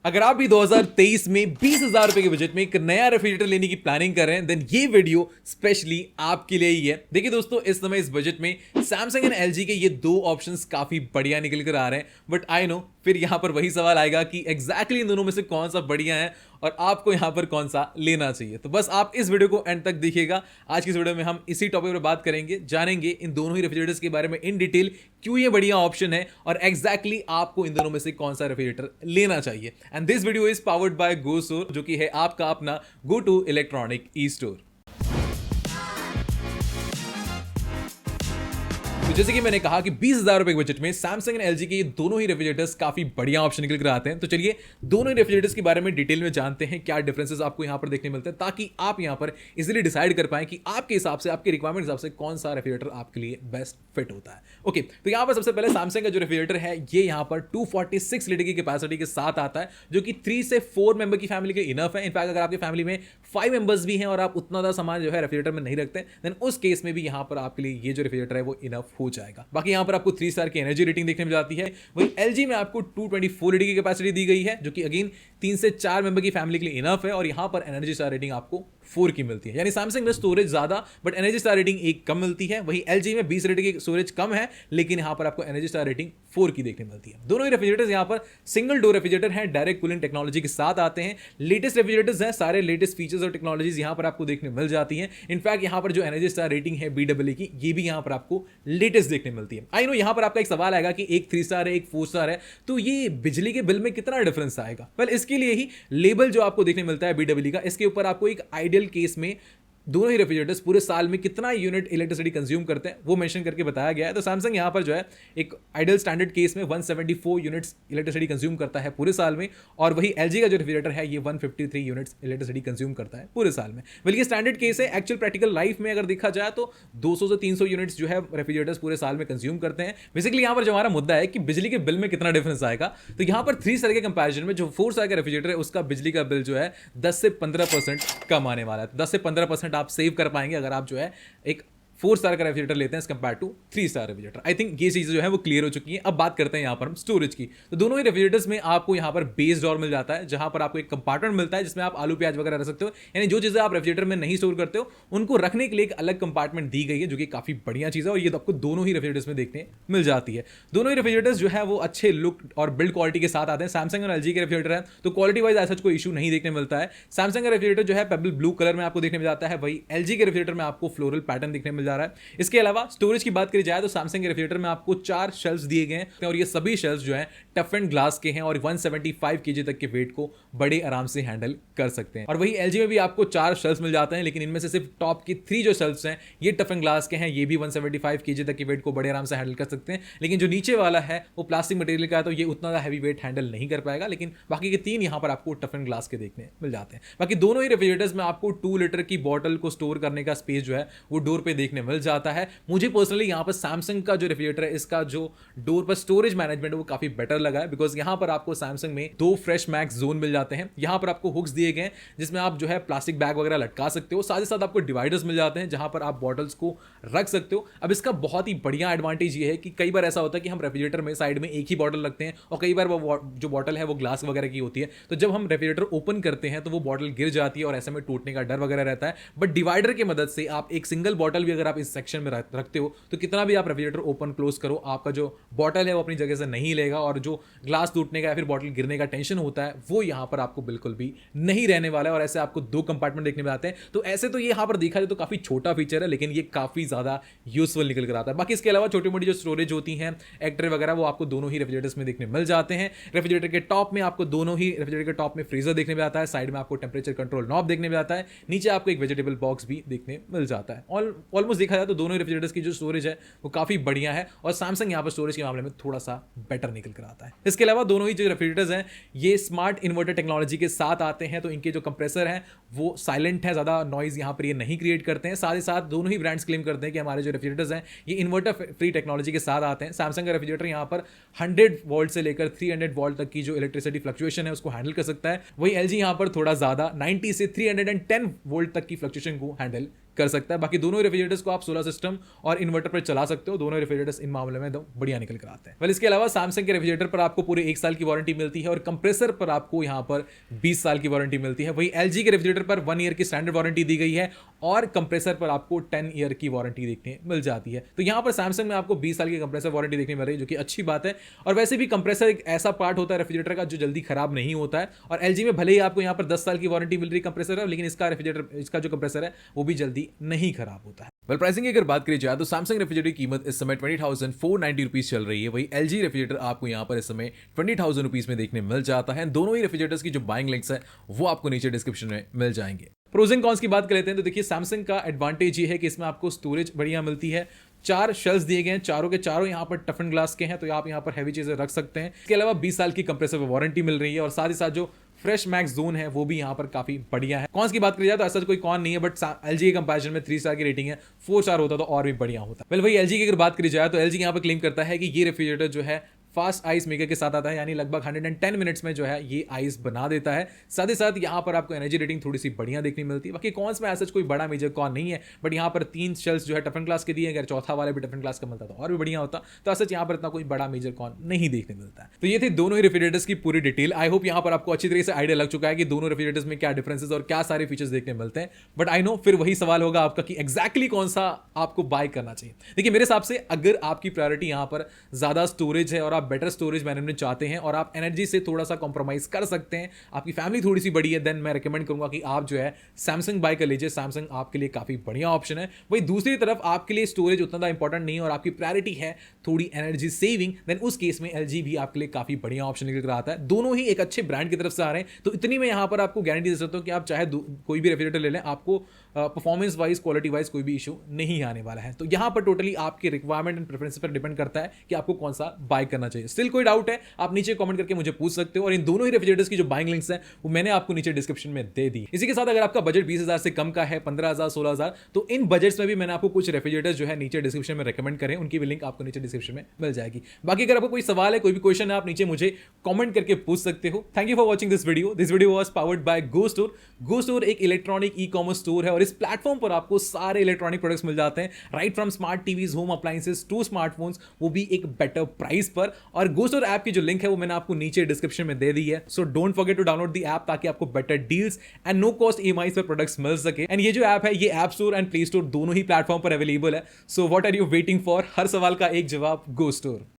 अगर आप भी 2023 में 20,000 रुपए के बजट में एक नया रेफ्रिजरेटर लेने की प्लानिंग कर रहे हैं देन ये वीडियो स्पेशली आपके लिए ही है। देखिए दोस्तों, इस समय इस बजट में सैमसंग एंड एलजी के ये दो ऑप्शंस काफी बढ़िया निकल कर आ रहे हैं, बट आई नो फिर यहां पर वही सवाल आएगा कि एग्जैक्टली इन दोनों में से कौन सा बढ़िया है और आपको यहां पर कौन सा लेना चाहिए। तो बस आप इस वीडियो को एंड तक देखिएगा। आज की इस वीडियो में हम इसी टॉपिक पर बात करेंगे, जानेंगे इन दोनों ही रेफ्रिजरेटर्स के बारे में इन डिटेल, क्यों ये बढ़िया ऑप्शन है और एग्जैक्टली आपको इन दोनों में से कौन सा रेफ्रिजरेटर लेना चाहिए। And this video is powered by go store, जो कि है आपका अपना go to electronic e store. तो जैसे कि मैंने कहा कि 20,000 रुपए के बजट में सैमसंग एंड एलजी के ये दोनों ही रेफ्रिजरेटर्स काफी बढ़िया ऑप्शन निकल कर आते हैं। तो चलिए दोनों ही रेफ्रिजरेटर्स के बारे में डिटेल में जानते हैं, क्या डिफरेंसेस आपको यहां पर देखने मिलते हैं, ताकि आप यहां पर इजीली डिसाइड कर पाएं कि आपके हिसाब से, आपके रिक्वायरमेंट हिसाब से कौन सा रेफ्रिजरेटर आपके लिए बेस्ट फिट होता है। ओके, तो यहां पर सबसे पहले सैमसंग का जो रेफ्रिजरेटर है ये यहां पर 246 लीटर की कैपेसिटी के साथ आता है, जो कि 3 से 4 मेंबर की फैमिली के इनफ है। इनफैक्ट अगर आपकी फैमिली में 5 मेंबर्स भी हैं और आप उतना ज्यादा सामान जो है रेफ्रिजरेटर में नहीं रखते, देन उस केस में भी यहां पर आपके लिए ये जो रेफ्रिजरेटर है वो इनफ हो जाएगा। बाकी यहां पर आपको 3 स्टार की एनर्जी रेटिंग देखने में जाती है। वही एलजी में आपको 224 लीटर की कैपेसिटी दी गई है, जो कि अगेन 3 से 4 मेंबर की फैमिली के लिए इनफ है, और यहां पर एनर्जी स्टार रेटिंग आपको 4 की मिलती है। यानी सैमसंग में स्टोरेज ज्यादा बट एनर्जी स्टार रेटिंग 1 कम मिलती है। वही एलजी में 20 लीटर की स्टोरेज कम है, लेकिन यहां पर आपको एनर्जी स्टार रेटिंग 4 की देखने मिलती है। दोनों ही रेफ्रिजरेटर्स यहां पर सिंगल डोर रेफ्रिजरेटर हैं, डायरेक्ट कूलिंग टेक्नोलॉजी के साथ आते हैं। लेटेस्ट रेफ्रिजरेटर्स हैं, सारे लेटेस्ट फीचर्स और टेक्नोलॉजीज यहां पर आपको देखने मिल जाती हैं। इनफैक्ट यहां पर जो एनर्जी स्टार रेटिंग है BEE की, ये भी यहां पर आपको लेटेस्ट देखने मिलती है। आई नो यहां पर आपका एक सवाल आएगा कि एक 3 स्टार है, एक 4 स्टार है, तो ये बिजली के बिल में कितना डिफरेंस आएगा। वेल, इसके लिए ही लेबल जो आपको देखने मिलता है BEE का, इसके ऊपर आपको एक आइडियल केस में दोनों ही रेफ्रिजरेटर्स पूरे साल में कितना यूनिट इलेक्ट्रिसिटी कंज्यूम करते हैं वो मेंशन करके बताया गया है। तो सैमसंग यहां पर जो है एक आइडियल स्टैंडर्ड केस में 174 यूनिट्स इलेक्ट्रिसिटी कंज्यूम करता है पूरे साल में, और वही एलजी का जो रेफ्रिजरेटर है ये 153 यूनिट्स इलेक्ट्रिसिटी कंज्यूम करता है पूरे साल में। बल्कि स्टैंडर्ड केस है, एक्चुअल प्रैक्टिकल लाइफ में अगर देखा जाए तो 200 से 300 यूनिट्स जो है रेफ्रिजरेटर्स पूरे साल में कंज्यूम करते हैं। बेसिकली यहां पर जो हमारा मुद्दा है कि बिजली के बिल में कितना डिफरेंस आएगा, तो यहां पर 3 स्टार के कंपैरिजन में जो 4 स्टार का रेफ्रिजरेटर है उसका बिजली का बिल जो है 10 से 15% कम आने वाला है। 10 से 15% आप सेव कर पाएंगे अगर आप जो है एक 4 स्टार का रेफ्रिजरेटर लेते हैं as compare to 3 star refrigerator. I think ये चीज़ें जो है वो क्लियर हो चुकी हैं। अब बात करते हैं यहाँ पर हम स्टोरेज की। तो दोनों ही रेफ्रिजरेटर्स में आपको यहाँ पर बेस डोर मिल जाता है, जहां पर आपको एक कंपार्टमेंट मिलता है जिसमें आप आलू प्याज वगैरह रख सकते हो। यानी जो चीज़ें आप रेफ्रिजरेटर में नहीं स्टोर करते हो उनको रखने के लिए एक अलग कंपार्टमेंट दी गई है, जो कि काफी बढ़िया चीज़ है, और ये तो आपको दोनों ही रेफ्रिजरेटर्स में देखने मिल जाती है। दोनों ही रेफ्रिजरेटर्स जो है वो अच्छे लुक और बिल्ड क्वालिटी के साथ आते हैं। सैमसंग और एलजी के रेफ्रिजरेटर है तो क्वालिटी वाइज ऐसा कोई इशू नहीं देखने मिलता है। सैमसंग का रेफ्रिजरेटर जो है पेबल ब्लू कलर में आपको देखने मिल जाता है, वही एलजी के रेफ्रिजरेटर में आपको फ्लोरल पैटर्न देखने मिल जा रहा है। इसके अलावा स्टोरेज की बात करी जाए तो सैमसंग के रेफ्रिजरेटर में आपको 4 शेल्फ्स दिए गए हैं, और ये सभी शेल्फ्स जो हैं टफ एंड ग्लास के हैं और 175 kg तक के वेट को बड़े आराम से हैंडल कर सकते हैं। और वही एलजी में भी आपको 4 शेल्फ्स मिल जाते हैं, लेकिन इनमें से सिर्फ टॉप की 3 जो शेल्फ्स हैं ये टफ एंड ग्लास के हैं, ये भी 175 kg तक के वेट को बड़े आराम से हैंडल कर सकते हैं। लेकिन जो नीचे वाला है वो प्लास्टिक मटेरियल का है, तो ये उतना ज़्यादा हैवी वेट हैंडल नहीं कर पाएगा, लेकिन बाकी के 3 यहाँ पर आपको टफ एंड ग्लास के देखने मिल जाते हैं। बाकी दोनों ही रेफ्रिजरेटर्स में आपको 2 लीटर की बॉटल को स्टोर करने का स्पेस जो है वो डोर पे देखने मिल जाता है। मुझे पर्सनली यहाँ पर सैमसंग का जो रेफ्रिजरेटर है इसका जो डोर पर स्टोरेज मैनेजमेंट है वो काफी बेटर लगा है, बिकॉज यहां पर आपको सैमसंग में 2 फ्रेश मैक्स जोन मिल जाते हैं। यहां पर आपको हुक्स दिए गए हैं जिसमें आप जो है प्लास्टिक बैग वगैरह लटका सकते हो, साथ ही साथ आपको डिवाइडर्स मिल जाते हैं जहां पर आप बॉटल्स को रख सकते हो। अब इसका बहुत ही बढ़िया एडवांटेज ये है कि कई बार ऐसा होता है कि हम रेफ्रिजरेटर में साइड में एक ही बॉटल रखते हैं, और कई बार वो जो बॉटल है वो ग्लास वगैरह की होती है, तो जब हम रेफ्रिजरेटर ओपन करते हैं तो वो बॉटल गिर जाती है और ऐसे में टूटने का डर वगैरह रहता है। बट डिवाइडर की मदद से आप एक सिंगल बॉटल भी अगर आप इस सेक्शन में रखते हो तो कितना भी आप रेफ्रिजरेटर ओपन क्लोज करो, आपका जो बॉटल है वो अपनी जगह से नहीं लेगा, और जो ग्लास टूटने का या फिर बॉटल गिरने का टेंशन होता है वो यहां पर आपको बिल्कुल भी नहीं रहने वाला है। और ऐसे आपको 2 कंपार्टमेंट देखने में आते हैं, तो ऐसे तो ये यहां पर देखा जाए तो काफी छोटा फीचर है, लेकिन ये काफी ज्यादा यूजफुल निकल कर आता है। बाकी इसके अलावा छोटी मोटी जो स्टोरेज होती है एक्ट्रे वगैरह वो आपको दोनों ही रेफ्रिजरेटर्स में देखने मिल जाते हैं। रेफ्रिजरेटर के टॉप में आपको दोनों ही रेफ्रिजरेटर के टॉप में फ्रीजर देखने में आता है, साइड में आपको टेंपरेचर कंट्रोल नॉब देखने में आता है, नीचे आपको एक वेजिटेबल बॉक्स भी देखने मिल जाता है। ऑलमोस्ट देखा जाए तो दोनों ही रेफ्रिजरेटर्स की जो स्टोरेज है वो काफी बढ़िया है, और सैमसंग यहां पर स्टोरेज के मामले में थोड़ा सा बेटर निकल कर आता है। इसके अलावा दोनों ही जो रेफ्रिजरेटर्स हैं ये स्मार्ट इन्वर्टर टेक्नोलॉजी के साथ आते हैं, तो इनके जो कंप्रेसर हैं वो साइलेंट है, ज्यादा नॉइज यहां पर ये नहीं क्रिएट करते हैं। साथ ही साथ दोनों ही ब्रांड्स क्लेम करते हैं कि हमारे जो रेफ्रिजरेटर्स हैं ये इन्वर्टर फ्री टेक्नोलॉजी के साथ आते हैं। सैमसंग का रेफ्रिजरेटर यहां पर 100 वोल्ट से लेकर 300 वोल्ट तक की जो इलेक्ट्रिसिटी फ्लक्चुएशन है उसको हैंडल कर सकता है। वही एलजी यहां पर थोड़ा ज्यादा 90 से 310 वोल्ट तक की फ्लक्चुएशन को हैंडल कर सकता है। बाकी दोनों रेफ्रिजरेटर्स को आप सोलर सिस्टम और इन्वर्टर पर चला सकते हो। दोनों रेफ्रिजरेटर्स इन मामले में एकदम बढ़िया निकल कर आते हैं। वेल, इसके अलावा सैमसंग के रेफ्रिजरेटर पर आपको पूरे 1 साल की वारंटी मिलती है और कंप्रेसर पर आपको यहाँ पर 20 साल की वारंटी मिलती है। वही एलजी के रेफ्रिजरेटर पर 1 ईयर की स्टैंडर्ड वारंटी दी गई है और कंप्रेसर पर आपको 10 ईयर की वारंटी देखने मिल जाती है। तो यहाँ पर सैमसंग में आपको 20 साल की कंप्रेसर वारंटी देखने मिल रही है, जो कि अच्छी बात है। और वैसे भी कंप्रेसर एक ऐसा पार्ट होता है रेफ्रिजरेटर का जो जल्दी खराब नहीं होता है। और एलजी में भले ही आपको यहाँ पर 10 साल की वारंटी मिल रही है कंप्रेसर है, लेकिन इसका रेफ्रिजरेटर, इसका जो कंप्रेसर है वो भी जल्दी नहीं खराब होता है। वेल, प्राइसिंग की अगर बात करी जाए तो सैमसंग रेफ्रिजरेटर की कीमत इस समय 20,490 रुपीज चल रही है। वही एलजी रेफ्रिजरेटर आपको यहाँ पर इस समय 20,000 रुपीज में देखने मिल जाता है। दोनों ही रेफ्रिजरेटर्स की जो बाइंग लिंक्स है वो आपको नीचे डिस्क्रिप्शन में मिल जाएंगे। प्रोज एंड कॉन्स की बात कर लेते हैं तो देखिए, सैमसंग का एडवांटेज ये है कि इसमें आपको स्टोरेज बढ़िया मिलती है। 4 शेल्स दिए गए हैं, चारों के चारों यहाँ पर टफन ग्लास के हैं, तो आप यहाँ पर हैवी चीजें रख सकते हैं। इसके अलावा 20 साल की कंप्रेसर वारंटी मिल रही है और साथ ही साथ जो फ्रेश मैक्स जोन है वो भी यहाँ पर काफी बढ़िया है। कॉन्स की बात करी जाए तो ऐसा कोई कॉन नहीं है, बट एलजी के कंपैरिजन में 3 स्टार की रेटिंग है, 4 स्टार होता तो और भी बढ़िया होता। वेल, वही एलजी की अगर बात करी जाए तो एलजी यहाँ पर क्लेम करता है कि ये रेफ्रिजरेटर जो है फास्ट आइस मेकर के साथ आता है, यानी लगभग 110 मिनट्स में जो है ये आइस बना देता है। साथ ही साथ यहाँ पर आपको एनर्जी रेटिंग थोड़ी सी बढ़िया देखने मिलती है। बाकी कॉन्स में ऐसा कोई बड़ा मेजर कॉन नहीं है, बट यहाँ पर 3 शेल्स जो है टफन ग्लास के दिए, अगर चौथा वाला भी टफन ग्लास का मिलता तो और भी बढ़िया होता। तो ऐसा यहाँ पर इतना कोई बड़ा मेजर कॉन नहीं देखने मिलता है। तो ये थे दोनों ही रेफ्रिजरेटर्स की पूरी डिटेल। आई होप यहाँ पर आपको अच्छी तरीके से आइडिया लग चुका है कि दोनों रेफ्रिजरेटर्स में क्या डिफरेंसेस और क्या सारे फीचर्स देखने मिलते हैं। बट आई नो फिर वही सवाल होगा आपका कि एग्जैक्टली कौन सा आपको बाय करना चाहिए। देखिए, मेरे हिसाब से अगर आपकी प्रायोरिटी यहाँ पर ज्यादा स्टोरेज है और आप बेटर स्टोरेज मैनेजमेंट चाहते हैं और आप एनर्जी से थोड़ा सा कॉम्प्रोमाइज कर सकते हैं, आपकी फैमिली थोड़ी सी बड़ी है, देन मैं रेकमेंड करूंगा कि आप जो है सैमसंग बाय कर लीजिए। सैमसंग आपके लिए काफी बढ़िया ऑप्शन है। वही दूसरी तरफ आपके लिए स्टोरेज उतना ज़्यादा इंपॉर्टेंट नहीं है और आपकी प्रायोरिटी है थोड़ी एनर्जी सेविंग, देन उस केस में एलजी भी आपके लिए काफी बढ़िया ऑप्शन निकल कर आता है। दोनों ही एक अच्छे ब्रांड की तरफ से आ रहे हैं, तो इतनी मैं यहां पर आपको गारंटी दे सकता हूं कि आप चाहे कोई भी रेफ्रिजरेटर ले लें, आपको परफॉर्मेंस वाइज, क्वालिटी वाइज कोई भी इशू नहीं आने वाला है। तो यहां पर टोटली आपके रिक्वायरमेंट एंड प्रेफरेंस पर डिपेंड करता है कि आपको कौन सा बाय करना चाहिए। स्टिल कोई डाउट है आप नीचे कमेंट करके मुझे पूछ सकते हो, और इन दोनों ही रेफ्रिजरेटर्स की जो बाइंग लिंक्स हैं वो मैंने आपको नीचे डिस्क्रिप्शन में दे दी। इसी के साथ अगर आपका बजट 20,000 से कम का है, 15,000, 16,000, तो इन बजट्स में भी मैंने आपको कुछ रेफ्रिजरेटर्स जो है नीचे डिस्क्रिप्शन में रेकमेंड करें, उनकी भी लिंक आपको नीचे डिस्क्रिप्शन में मिल जाएगी। बाकी अगर आपको कोई सवाल है, कोई भी क्वेश्चन है, आप नीचे मुझे कमेंट करके पूछ सकते हो। Thank you for watching this video. This video was powered by go store. Go store एक इलेक्ट्रॉनिक ई कॉमर्स स्टोर है और इस प्लेटफॉर्म पर आपको सारे इलेक्ट्रॉनिक प्रोडक्ट्स मिल जाते हैं, right from smart TVs, home appliances to smartphones, वो भी एक बेटर प्राइस पर। और गो स्टोर ऐप की जो लिंक है वो मैंने आपको नीचे डिस्क्रिप्शन में दे दी है। So don't forget to download the app ताकि आपको better deals and no cost EMI पर प्रोडक्ट्स मिल सके। एंड ये जो ऐप है ये App Store and Play Store दोनों ही प्लेटफॉर्म पर अवेलेबल है। So what are you waiting for? हर सवाल का एक जवाब, गो स्टोर।